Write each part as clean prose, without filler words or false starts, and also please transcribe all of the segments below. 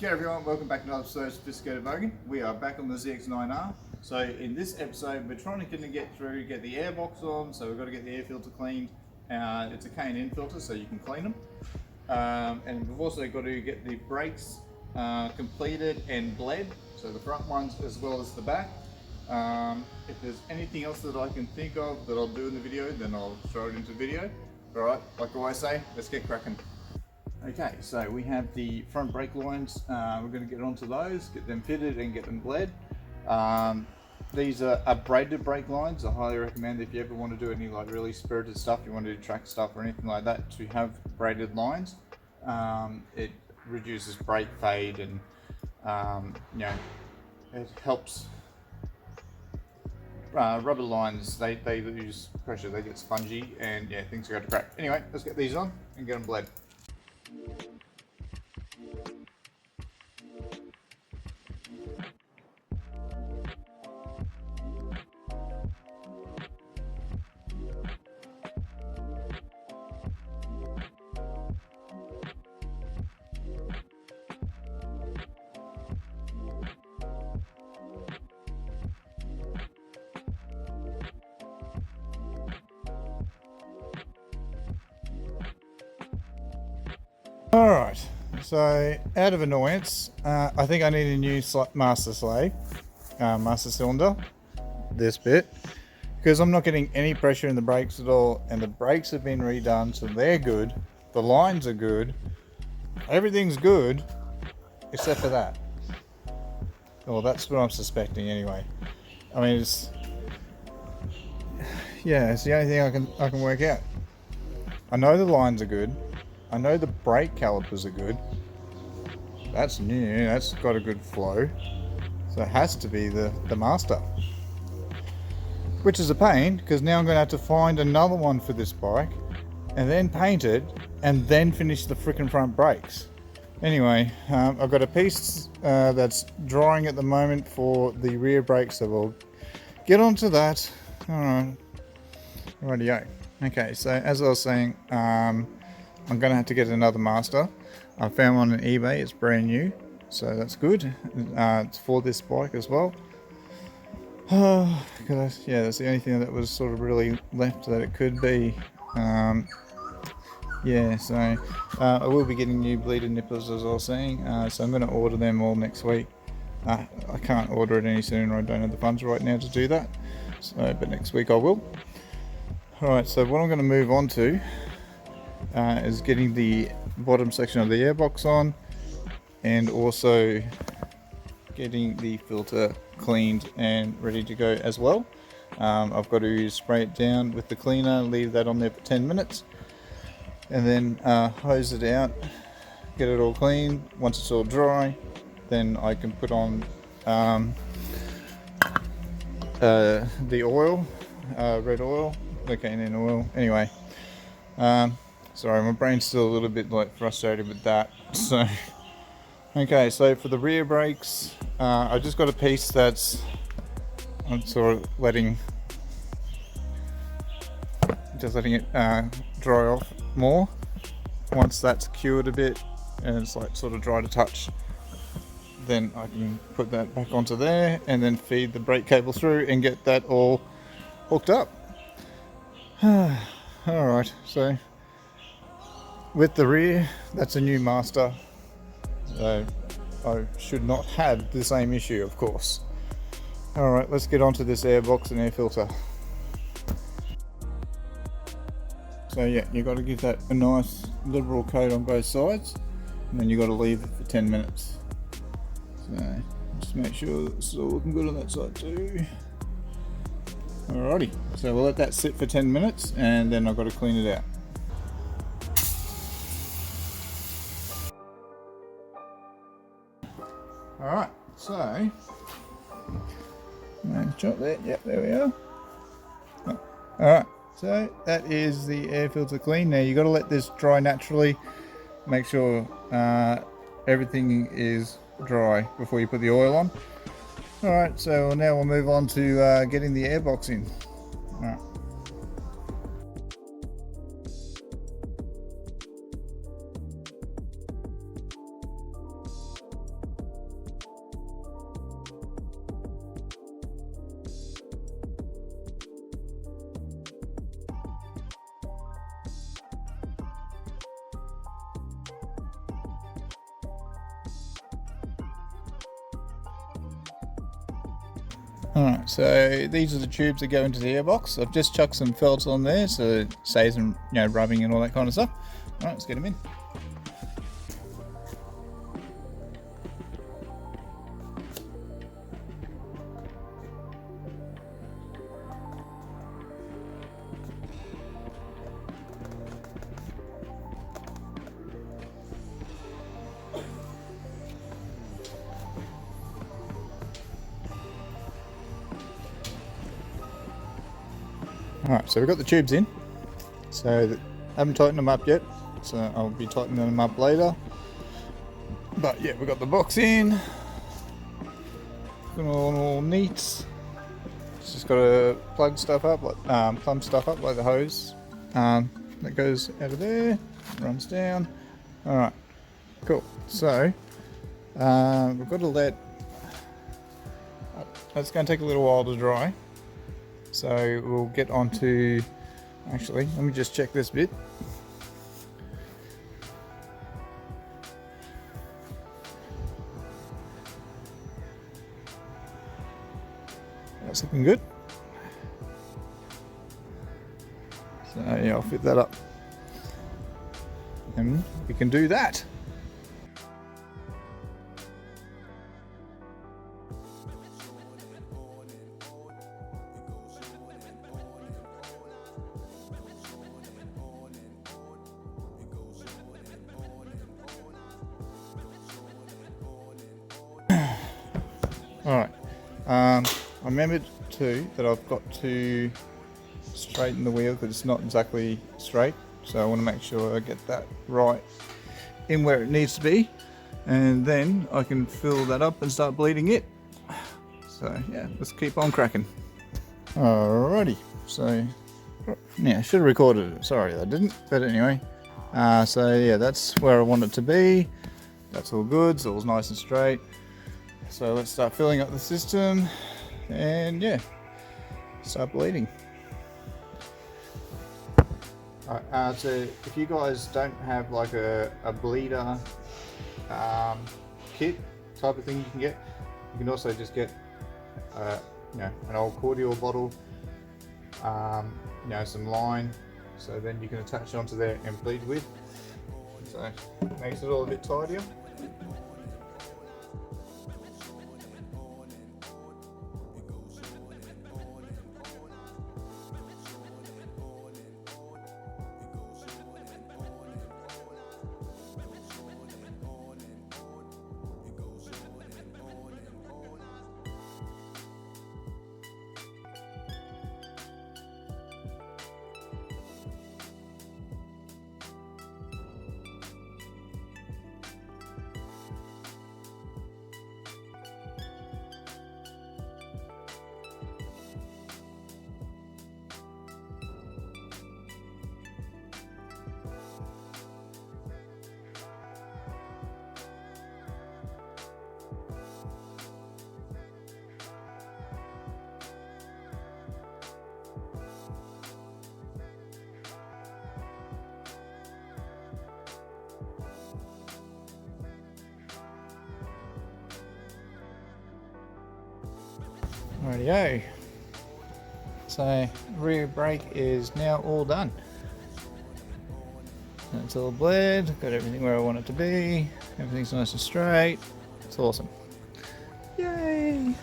Okay everyone, welcome back to another episode of Sophisticated Bogan. We are back on the ZX9R. So in this episode we're trying to get the airbox on, so we've got to get the air filter cleaned. It's a K&N filter, so you can clean them. And we've also got to get the brakes completed and bled, so the front ones as well as the back. If there's anything else that I can think of that I'll do in the video, then I'll throw it into video. Alright, like I always say, let's get cracking. Okay, so we have the front brake lines. We're going to get onto those, get them fitted and get them bled. These are braided brake lines. I highly recommend if you ever want to do any like really spirited stuff, you want to do track stuff or anything like that, to have braided lines. It reduces brake fade and you know, it helps. Rubber lines, they lose pressure, they get spongy, and yeah, things go to crap. Anyway, let's get these on and get them bled. Alright, so out of annoyance, I think I need a new master cylinder, this bit, because I'm not getting any pressure in the brakes at all, and the brakes have been redone, so they're good, the lines are good, everything's good, except for that. Well, that's what I'm suspecting anyway. I mean, it's the only thing I can work out. I know the lines are good. I know the brake calipers are good. That's new, that's got a good flow. So it has to be the master. Which is a pain, because now I'm going to have to find another one for this bike, and then paint it, and then finish the frickin' front brakes. Anyway, I've got a piece that's drying at the moment for the rear brakes, so we'll get onto that. Alright, rightio. Okay, so as I was saying, I'm going to have to get another master. I found one on eBay, it's brand new, so that's good. It's for this bike as well. Yeah, that's the only thing that was sort of really left that it could be. Yeah, so I will be getting new bleeder nippers, as I was saying, so I'm going to order them all next week. I can't order it any sooner, I don't have the funds right now to do that, so, but next week I will. Alright, so what I'm going to move on to is getting the bottom section of the airbox on, and also getting the filter cleaned and ready to go as well. I've got to spray it down with the cleaner, leave that on there for 10 minutes, and then hose it out, get it all clean. Once it's all dry, then I can put on the oil, red oil, the K&N oil. Anyway, sorry, my brain's still a little bit like frustrated with that. So, okay, so for the rear brakes, I just got a piece that's I'm sort of letting it dry off more. Once that's cured a bit and it's like sort of dry to touch, then I can put that back onto there and then feed the brake cable through and get that all hooked up. Alright, so with the rear, that's a new master, so I should not have the same issue, of course. Alright, let's get onto this airbox and air filter. So yeah, you've got to give that a nice liberal coat on both sides, and then you've got to leave it for 10 minutes. So just make sure it's all looking good on that side too. Alrighty, so we'll let that sit for 10 minutes and then I've got to clean it out. Alright, so nice shot there, yep, there we are. Alright, so that is the air filter clean. Now you've got to let this dry naturally, make sure everything is dry before you put the oil on. Alright, so now we'll move on to getting the airbox in. Alright. Alright, so these are the tubes that go into the airbox. I've just chucked some felts on there so it saves them, rubbing and all that kind of stuff. Alright, let's get them in. Alright, so we've got the tubes in, so I haven't tightened them up yet, so I'll be tightening them up later. But yeah, we've got the box in, got all neat. It's just got to plug stuff up, like plumb stuff up like the hose that goes out of there, runs down. Alright, cool. So we've got to let, it's going to take a little while to dry. So we'll get on to, actually, let me just check this bit. That's looking good. So yeah, I'll fit that up. And we can do that. Alright, I remembered too that I've got to straighten the wheel because it's not exactly straight, so I want to make sure I get that right in where it needs to be, and then I can fill that up and start bleeding it. So yeah, let's keep on cracking. Alrighty, so yeah, I should have recorded it, sorry I didn't, but anyway, so yeah, that's where I want it to be. That's all good, so it's nice and straight. So let's start filling up the system and yeah, start bleeding. Alright, so if you guys don't have like a bleeder kit type of thing you can get, you can also just get an old cordial bottle, some line, so then you can attach it onto there and bleed with. So it makes it all a bit tidier. Rightio. So rear brake is now all done. It's all bled, got everything where I want it to be, everything's nice and straight, it's awesome. Yay!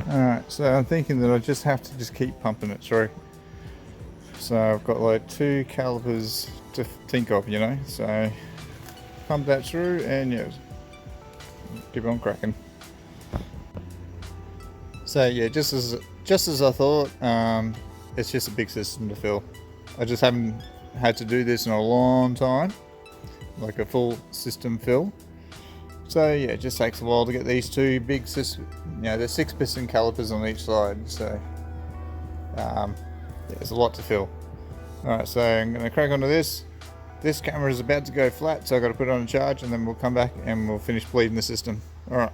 Alright, so I'm thinking that I just have to keep pumping it through. So I've got like 2 calipers to think of, so pump that through and yeah, keep on cracking. So yeah, just as I thought, it's just a big system to fill. I just haven't had to do this in a long time, like a full system fill. So yeah, it just takes a while to get these 2 big system, there's 6 piston calipers on each side, so yeah, there's a lot to fill. Alright, so I'm going to crack onto this. This camera is about to go flat, so I've got to put it on a charge and then we'll come back and we'll finish bleeding the system. Alright.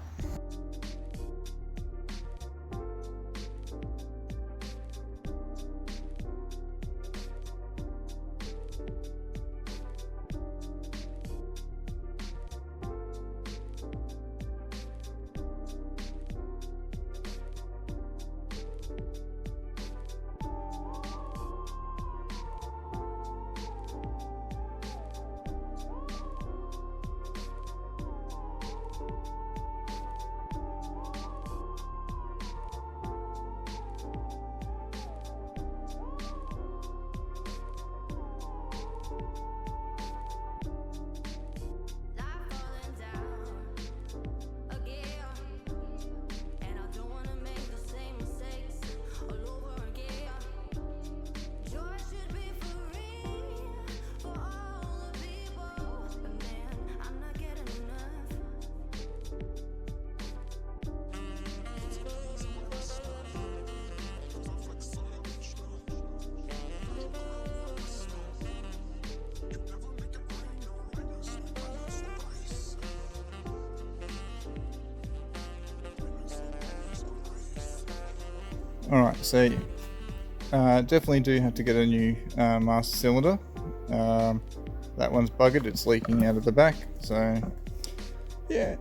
Alright, so definitely do have to get a new master cylinder. That one's buggered, it's leaking out of the back, so yeah.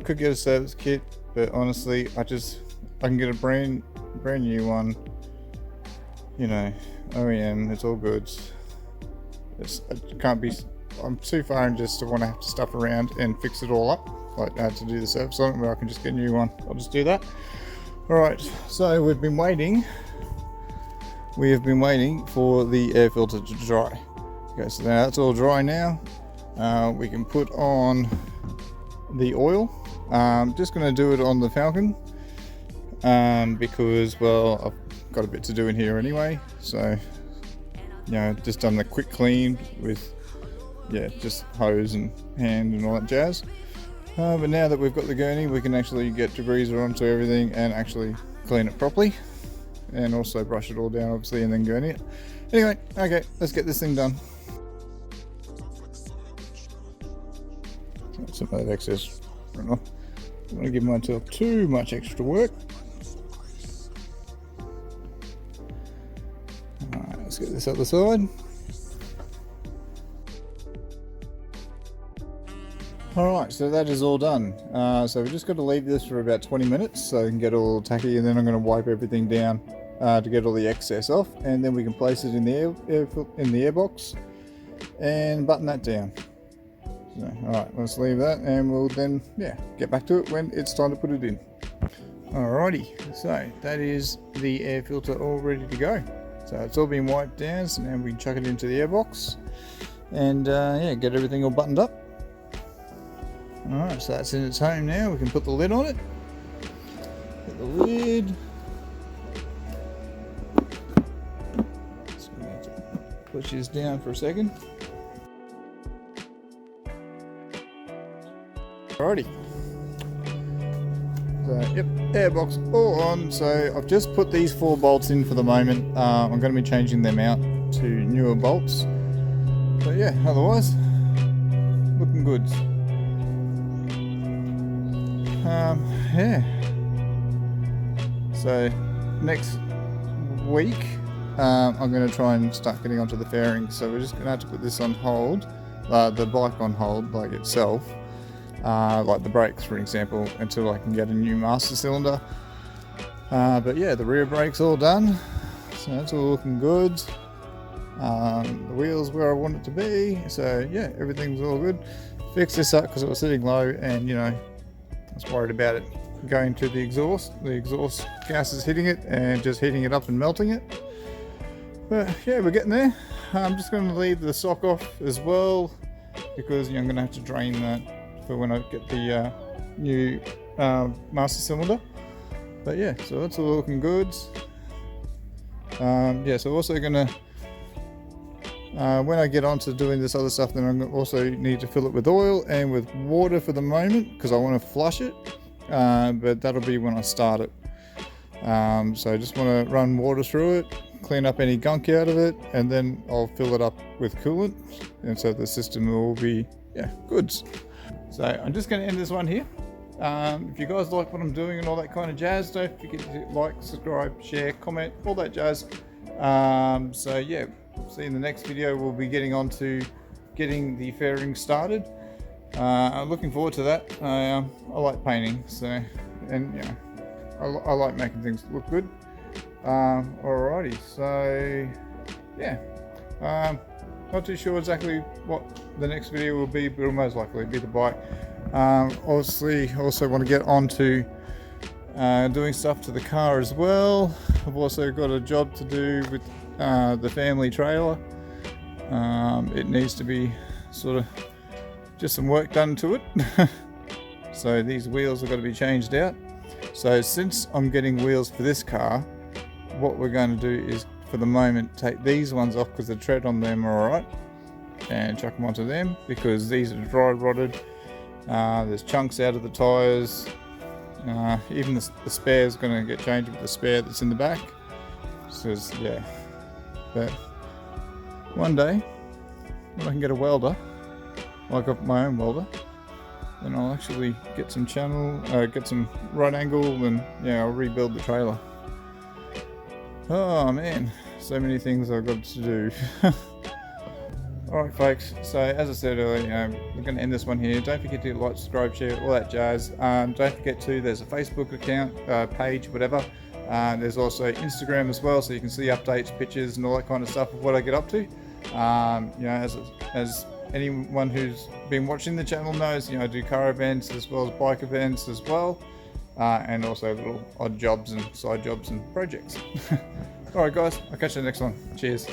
Could get a service kit, but honestly I can get a brand new one, you know, OEM, it's all good. It can't be, I'm too far in just to want to have to stuff around and fix it all up, like I had to do the service on it, where I can just get a new one. I'll just do that. Alright, so we have been waiting for the air filter to dry. Okay, so now it's all dry now. We can put on the oil. Just going to do it on the Falcon because, well, I've got a bit to do in here anyway. So, you know, just done the quick clean with, yeah, just hose and hand and all that jazz. But now that we've got the gurney, we can actually get degreaser onto everything and actually clean it properly. And also brush it all down, obviously, and then gurney it. Anyway, okay, let's get this thing done. Some of that excess. I don't want to give myself too much extra work. Alright, let's get this other side. Alright, so that is all done. So we've just got to leave this for about 20 minutes so it can get all tacky, and then I'm going to wipe everything down to get all the excess off, and then we can place it in the airbox and button that down. So, alright, let's leave that and we'll then, yeah, get back to it when it's time to put it in. Alrighty, so that is the air filter all ready to go. So it's all been wiped down, so now we can chuck it into the airbox and yeah, get everything all buttoned up. Alright, so that's in its home now. We can put the lid on it. Put the lid. So we have to push this down for a second. Alrighty. So, yep, airbox all on. So I've just put these 4 bolts in for the moment. I'm going to be changing them out to newer bolts. But yeah, otherwise, looking good. Yeah. So next week, I'm going to try and start getting onto the fairings. So we're just going to have to put this on hold, the bike on hold, like itself, like the brakes, for example, until I can get a new master cylinder. But yeah, the rear brake's all done, so that's all looking good. The wheels where I want it to be. So yeah, everything's all good. Fix this up because it was sitting low, and you know, I was worried about it going to the exhaust. The exhaust gas is hitting it and just heating it up and melting it. But yeah, we're getting there. I'm just going to leave the sock off as well because I'm going to have to drain that for when I get the new master cylinder. But yeah, so that's all looking good. Yeah, so also going to when I get on to doing this other stuff, then I also need to fill it with oil and with water for the moment because I want to flush it, but that'll be when I start it. So I just want to run water through it, clean up any gunk out of it, and then I'll fill it up with coolant, and so the system will be, yeah, good. So I'm just going to end this one here. If you guys like what I'm doing and all that kind of jazz, don't forget to like, subscribe, share, comment, all that jazz. So yeah, see in the next video we'll be getting on to getting the fairing started. I'm looking forward to that. I like painting, so, and you know, I like making things look good. Alrighty, so yeah, not too sure exactly what the next video will be, but it'll most likely be the bike. Obviously also want to get on to doing stuff to the car as well. I've also got a job to do with the family trailer. It needs to be sort of just some work done to it. So these wheels have got to be changed out. So since I'm getting wheels for this car, what we're going to do is for the moment take these ones off because the tread on them are alright, and chuck them onto them because these are dry rotted. There's chunks out of the tyres. Even the spare is going to get changed with the spare that's in the back. So yeah, but one day when I can get a welder, like I've got my own welder, then I'll actually get some channel, get some right angle, and yeah, I'll rebuild the trailer. Oh man, so many things I've got to do. Alright folks, so as I said earlier, we're going to end this one here. Don't forget to like, subscribe, share, all that jazz. Don't forget to, there's a Facebook account, page, whatever. There's also Instagram as well, so you can see updates, pictures and all that kind of stuff of what I get up to. You know, as anyone who's been watching the channel knows, you know, I do car events as well as bike events as well. And also little odd jobs and side jobs and projects. Alright guys, I'll catch you in the next one. Cheers.